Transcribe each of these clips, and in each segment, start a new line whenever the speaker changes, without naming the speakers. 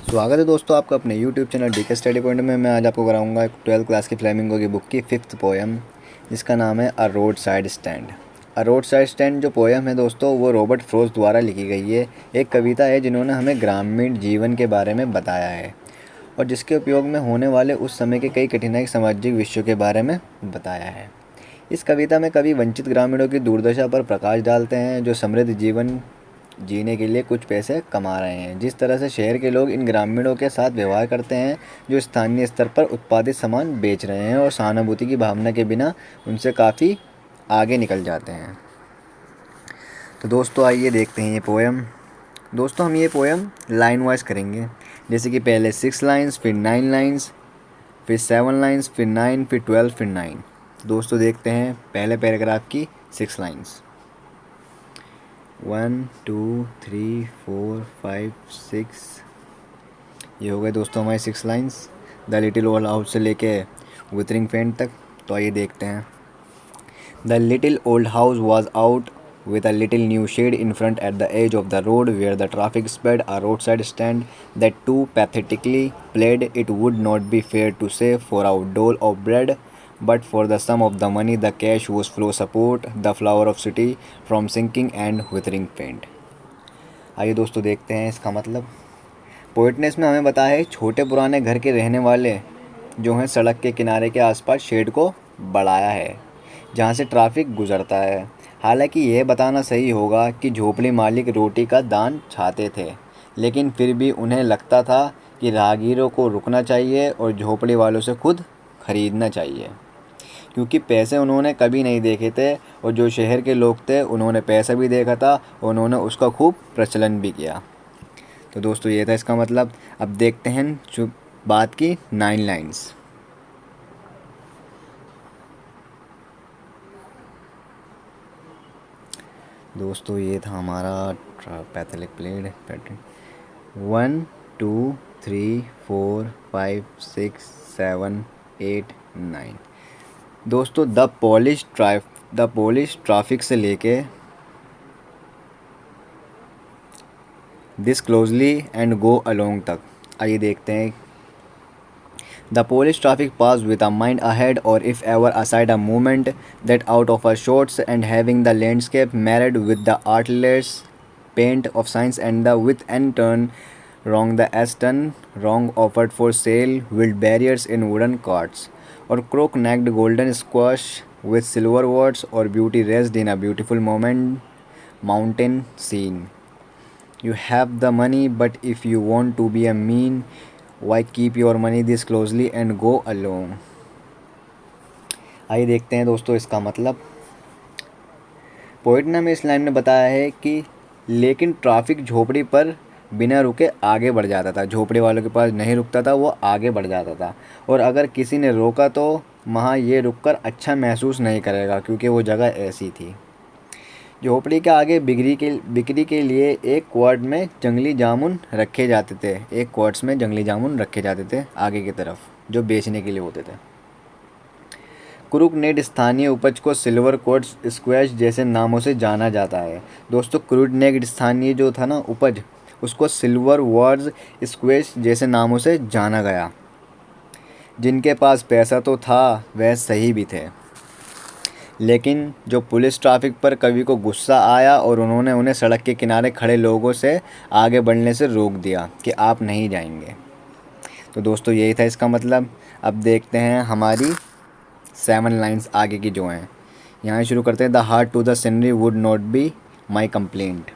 स्वागत है दोस्तों आपका अपने YouTube channel DK study point में। मैं आज आपको कराऊंगा 12th क्लास की फ्लेमिंगो की बुक की 5th पोएम, जिसका नाम है अ रोड साइड स्टैंड। अ रोड साइड स्टैंड जो पोएम है दोस्तों, वो रॉबर्ट फ्रॉस्ट द्वारा लिखी गई है। एक कविता है जिन्होंने हमें ग्रामीण जीवन के बारे में बताया है और जिसके उपयोग में होने वाले उस समय के कई कठिनाई सामाजिक विषयों के बारे में बताया है। इस कविता में कवि वंचित ग्रामीणों की दुर्दशा पर प्रकाश डालते हैं, जो समृद्ध जीवन जीने के लिए कुछ पैसे कमा रहे हैं। जिस तरह से शहर के लोग इन ग्रामीणों के साथ व्यवहार करते हैं, जो स्थानीय स्तर पर उत्पादित सामान बेच रहे हैं और सहानुभूति की भावना के बिना उनसे काफ़ी आगे निकल जाते हैं। तो दोस्तों आइए देखते हैं ये पोएम। दोस्तों हम ये पोएम लाइन वाइज करेंगे, जैसे कि पहले 6 लाइन्स, फिर 9 लाइन्स, फिर 7 लाइन्स, फिर 9, फिर 12, फिर 9। दोस्तों देखते हैं पहले पैराग्राफ की 6 लाइन्स। 1 2 3 4 5 6, ये हो गए दोस्तों हमारी 6 lines the little old house से लेके विथरिंग फेंट तक। तो आइए देखते हैं। The little old house was out with a little new shade in front at the edge of the road where the traffic sped, a roadside stand that too pathetically played it would not be fair to say for a dole of bread, but for the sum of the money the cash whose flow support the flower of city from sinking and withering paint। आइए दोस्तों देखते हैं इसका मतलब। Poet ने इसमें हमें बताया है छोटे पुराने घर के रहने वाले जो हैं सड़क के किनारे के आसपास शेड को बढ़ाया है जहाँ से ट्रैफिक गुजरता है। हालांकि यह बताना सही होगा कि झोपड़ी मालिक रोटी का दान चाहते थे, लेकिन फिर भी उन्हें लगता था कि राहगीरों को रुकना चाहिए और झोपड़ी वालों से खुद खरीदना चाहिए, क्योंकि पैसे उन्होंने कभी नहीं देखे थे और जो शहर के लोग थे उन्होंने पैसा भी देखा था और उन्होंने उसका खूब प्रचलन भी किया। तो दोस्तों ये था इसका मतलब। अब देखते हैं जो बात की 9 लाइन्स। दोस्तों ये था हमारा पैथेलिक प्लेड पैटर्न। 1 2 3 4 5 6 7 8 9। दोस्तों द पॉलिश ट्रैफिक से लेके this closely and go along तक। आइए देखते हैं। The Polish traffic passed with a mind ahead, or if ever aside a movement that out of our shorts, and having the landscape marred with the artless paint of science and the width and turn wrong the Aston wrong offered for sale with barriers in wooden carts, or crook-necked golden squash with silver words, or beauty raised in a beautiful mountain scene. You have the money, but if you want to be a mean, why keep your money this closely and go alone। आइए देखते हैं दोस्तों इसका मतलब। Poet ने हमें इस line में बताया है कि लेकिन ट्रैफिक झोपड़ी पर बिना रुके आगे बढ़ जाता था, झोपड़ी वालों के पास नहीं रुकता था, वो आगे बढ़ जाता था। और अगर किसी ने रोका तो वहाँ ये रुककर अच्छा महसूस नहीं करेगा, क्योंकि वो जगह ऐसी थी। झोपड़ी के आगे बिक्री के लिए एक क्वार्ट में जंगली जामुन रखे जाते थे। एक क्वार्ट्स में जंगली जामुन रखे जाते थे आगे की तरफ, जो बेचने के लिए होते थे। क्रूक नेट स्थानीय उपज को सिल्वर कोट स्क्वैश जैसे नामों से जाना जाता है। दोस्तों क्रूड नेट स्थानीय जो था ना उपज, उसको सिल्वर वर्ड्स स्क्वैश जैसे नामों से जाना गया। जिनके पास पैसा तो था वह सही भी थे, लेकिन जो पुलिस ट्रैफिक पर कवि को गुस्सा आया और उन्होंने उन्हें सड़क के किनारे खड़े लोगों से आगे बढ़ने से रोक दिया कि आप नहीं जाएंगे। तो दोस्तों यही था इसका मतलब। अब देखते हैं हमारी 7 लाइन्स आगे की जो हैं। यहाँ शुरू करते हैं। The heart to the scenery would not be my complaint.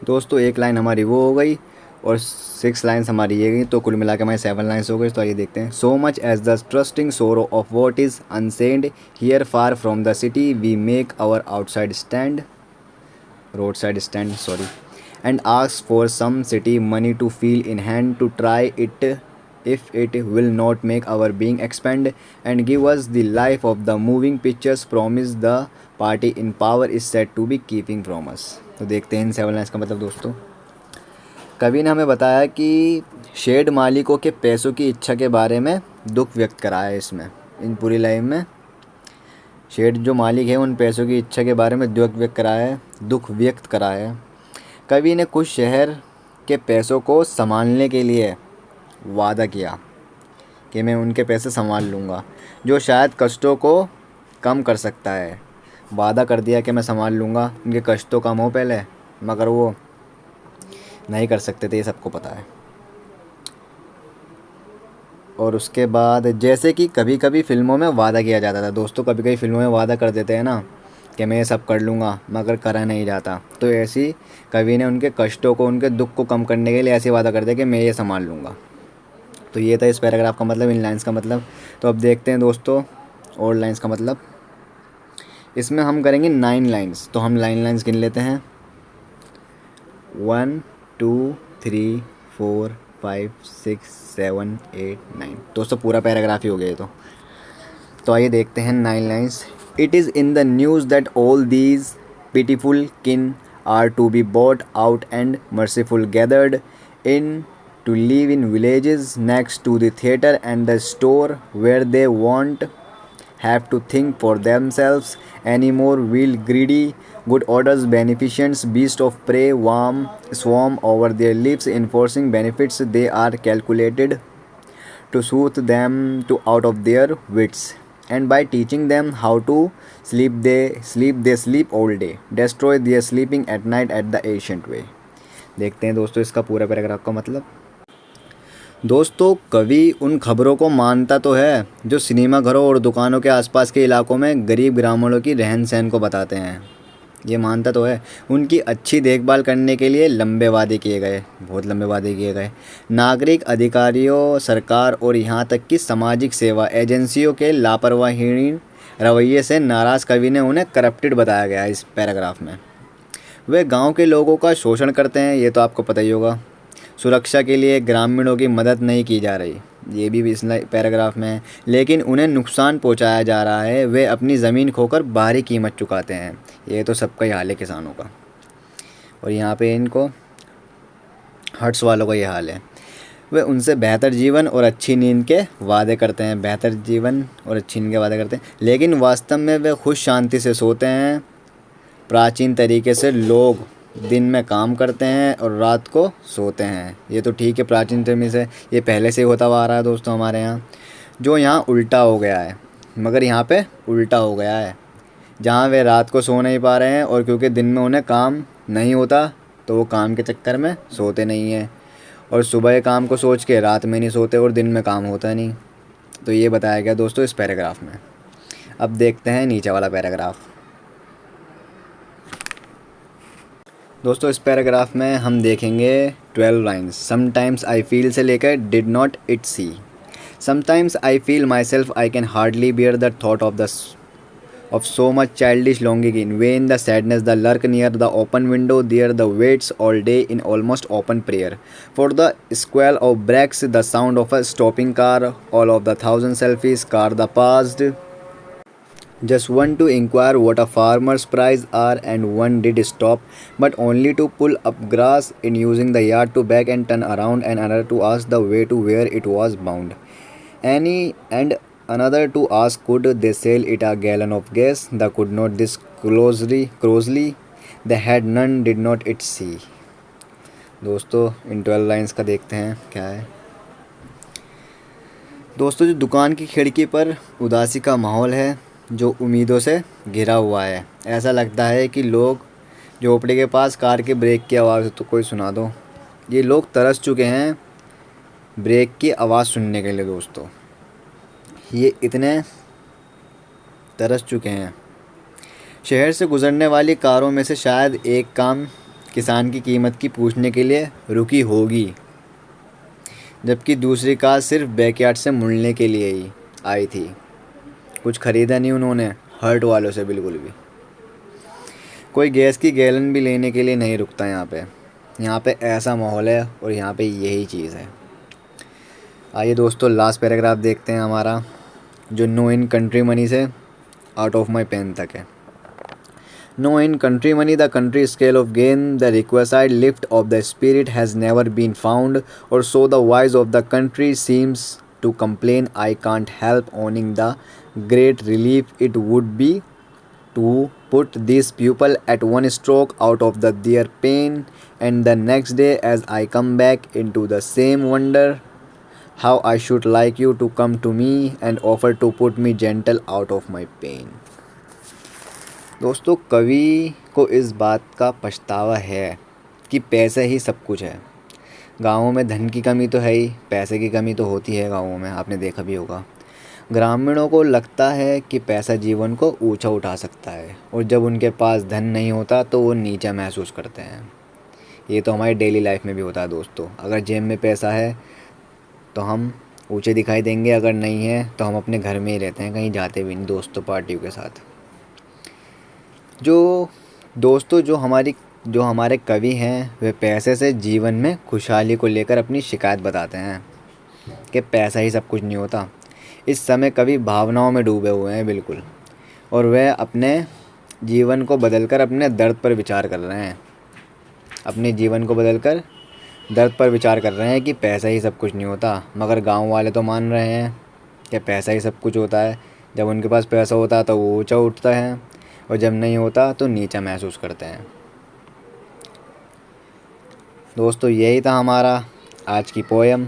दोस्तों एक लाइन हमारी वो हो गई और 6 लाइन्स हमारी ये गई, तो कुल मिला के हमारी 7 लाइन्स हो गई। तो आइए देखते हैं। So much as the trusting sorrow of what is unsent here far from the city we make our outside stand road side stand and ask for some city money to feel in hand to try it if it will not make our being expand and give us the life of the moving pictures promise the party in power is said to be keeping from us। तो देखते हैं इन 7 lines का मतलब। दोस्तों कवि ने हमें बताया कि शेड मालिकों के पैसों की इच्छा के बारे में दुख व्यक्त करा है। इसमें इन पूरी लाइन में शेड जो मालिक है उन पैसों की इच्छा के बारे में दुख व्यक्त करा है। कवि ने कुछ शहर के पैसों को संभालने के लिए वादा किया कि मैं उनके पैसे संभाल लूँगा, जो शायद कष्टों को कम कर सकता है। वादा कर दिया कि मैं संभाल लूँगा, उनके कष्ट तो कम हो पहले, मगर वो नहीं कर सकते थे, ये सबको पता है। और उसके बाद जैसे कि कभी कभी फ़िल्मों में वादा किया जाता था दोस्तों, कभी कभी फ़िल्मों में वादा कर देते हैं ना कि मैं ये सब कर लूँगा, मगर करा नहीं जाता। तो ऐसी कवि ने उनके कष्टों को, उनके दुख को कम करने के लिए ऐसे वादा कर दिया कि मैं ये संभाल लूँगा। तो ये था इस पैराग्राफ का मतलब, इन लाइन्स का मतलब। तो अब देखते हैं दोस्तों और लाइन्स का मतलब। इसमें हम करेंगे 9 लाइन्स, तो हम लाइन्स गिन लेते हैं। 1 2 3 4 5 6 7 8 9। दोस्तों पूरा पैराग्राफ ही हो गया ये तो आइए देखते हैं 9 lines. It is in the news that all these pitiful kin are to be bought out and merciful gathered in to live in villages next to the theater and the store where they won't have to think for themselves anymore, will greedy good orders beneficents beasts of prey swarm over their lips, enforcing benefits they are calculated to soothe them to out of their wits, and by teaching them how to they sleep all day, destroy their sleeping at night at the ancient way। देखते हैं दोस्तों इसका पूरा paragraph का मतलब। दोस्तों कवि उन खबरों को मानता तो है जो सिनेमा घरों और दुकानों के आसपास के इलाकों में गरीब ग्रामीणों की रहन सहन को बताते हैं। ये मानता तो है। उनकी अच्छी देखभाल करने के लिए लंबे वादे किए गए, बहुत लंबे वादे किए गए। नागरिक अधिकारियों, सरकार और यहाँ तक कि सामाजिक सेवा एजेंसियों के लापरवाहीन रवैये से नाराज़ कवि ने उन्हें करप्टेड बताया गया है इस पैराग्राफ में। वे गांव के लोगों का शोषण करते हैं, ये तो आपको पता ही होगा। सुरक्षा के लिए ग्रामीणों की मदद नहीं की जा रही, ये भी इस पैराग्राफ में है। लेकिन उन्हें नुकसान पहुंचाया जा रहा है, वे अपनी ज़मीन खोकर भारी कीमत चुकाते हैं। ये तो सबका ही हाल है किसानों का। और यहाँ पे इनको हट्स वालों का ये हाल है। वे उनसे बेहतर जीवन और अच्छी नींद के वादे करते हैं, बेहतर जीवन और अच्छी नींद के वादे करते हैं, लेकिन वास्तव में वे खुश शांति से सोते हैं। प्राचीन तरीके से लोग दिन में काम करते हैं और रात को सोते हैं। ये तो ठीक है, प्राचीन तरीके से ये पहले से ही होता हुआ आ रहा है दोस्तों हमारे यहाँ। जो यहाँ उल्टा हो गया है, मगर यहाँ पे उल्टा हो गया है, जहाँ वे रात को सो नहीं पा रहे हैं और क्योंकि दिन में उन्हें काम नहीं होता तो वो काम के चक्कर में सोते नहीं हैं, और सुबह काम को सोच के रात में नहीं सोते और दिन में काम होता नहीं। तो ये बताया गया दोस्तों इस पैराग्राफ में। अब देखते हैं नीचे वाला पैराग्राफ। दोस्तों इस पैराग्राफ में हम देखेंगे 12 लाइन्स। समटाइम्स आई फील से लेकर did not it see. Sometimes I feel myself I can hardly bear the thought of so much childish longing in vain the sadness the lurk near the open window there the waits all day in almost open prayer for the squall of brakes, the sound of a stopping car, all of the thousand selfies car the past. Just one to inquire what a farmer's price are, and one did stop, but only to pull up grass in using the yard to back and turn around, and another to ask the way to where it was bound. And another to ask could they sell it a gallon of gas. They could not this closely. They had none, did not it see. दोस्तों इन 12 lines का देखते हैं क्या है। दोस्तों जो दुकान की खिड़की पर उदासी का माहौल है, जो उम्मीदों से घिरा हुआ है। ऐसा लगता है कि लोग झोपड़ी के पास कार के ब्रेक की आवाज़ तो कोई सुना दो। ये लोग तरस चुके हैं ब्रेक की आवाज़ सुनने के लिए दोस्तों। ये इतने तरस चुके हैं। शहर से गुज़रने वाली कारों में से शायद एक काम किसान की कीमत की पूछने के लिए रुकी होगी, जबकि दूसरी कार सिर्फ बैकयार्ड से मुड़ने के लिए ही आई थी। कुछ ख़रीदा नहीं उन्होंने हर्ट वालों से, बिल्कुल भी। कोई गैस की गैलन भी लेने के लिए नहीं रुकता यहाँ पे ऐसा माहौल है और यहाँ पे यही चीज़ है। आइए दोस्तों लास्ट पैराग्राफ देखते हैं हमारा, जो नो इन कंट्री मनी से आउट ऑफ माई पेन तक है। No in country money the country scale of gain the requisite lift of the spirit has never been found, और so the wise of the country seems to complain. I can't help owning the great relief it would be to put these people at one stroke out of their pain, and the next day as I come back into the same wonder, how I should like you to come to me and offer to put me gentle out of my pain. दोस्तों, कवि को इस बात का पछतावा है कि पैसे ही सब कुछ है। गाँवों में धन की कमी तो है ही, पैसे की कमी तो होती है गाँवों में, आपने देखा भी होगा। ग्रामीणों को लगता है कि पैसा जीवन को ऊंचा उठा सकता है, और जब उनके पास धन नहीं होता तो वो नीचा महसूस करते हैं। ये तो हमारी डेली लाइफ में भी होता है दोस्तों। अगर जेब में पैसा है तो हम ऊंचे दिखाई देंगे, अगर नहीं है तो हम अपने घर में ही रहते हैं, कहीं जाते भी नहीं दोस्तों पार्टियों के साथ। जो हमारे कवि हैं वे पैसे से जीवन में खुशहाली को लेकर अपनी शिकायत बताते हैं कि पैसा ही सब कुछ नहीं होता। इस समय कवि भावनाओं में डूबे हुए हैं बिल्कुल, और वह अपने जीवन को बदलकर अपने दर्द पर विचार कर रहे हैं। अपने जीवन को बदलकर दर्द पर विचार कर रहे हैं कि पैसा ही सब कुछ नहीं होता। मगर गांव वाले तो मान रहे हैं कि पैसा ही सब कुछ होता है। जब उनके पास पैसा होता है तो वो ऊंचा उठता है, और जब नहीं होता तो नीचा महसूस करते हैं। दोस्तों, यही था हमारा आज की पोएम।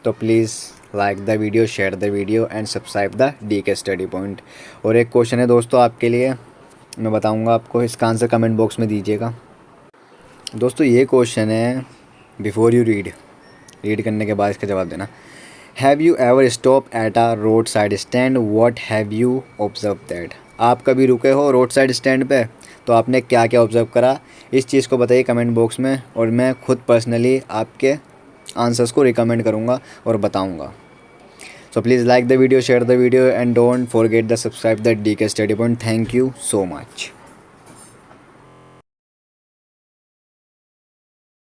तो please like the video, share the video and subscribe the DK study point. और एक क्वेश्चन है दोस्तों आपके लिए, मैं बताऊंगा आपको, इसका आंसर कमेंट बॉक्स में दीजिएगा। दोस्तों, ये क्वेश्चन है, बिफोर यू रीड करने के बाद इसका जवाब देना। Have you ever stop at a road side stand, what have you observe that. आप कभी रुके हो रोड साइड स्टैंड पे, तो आपने क्या क्या ऑब्ज़र्व करा, इस चीज़ को बताइए कमेंट बॉक्स में, और मैं खुद पर्सनली आपके आंसर्स को रिकमेंड करूँगा और बताऊँगा। So please like the video, share the video and don't forget the subscribe the DK study point. Thank you so much.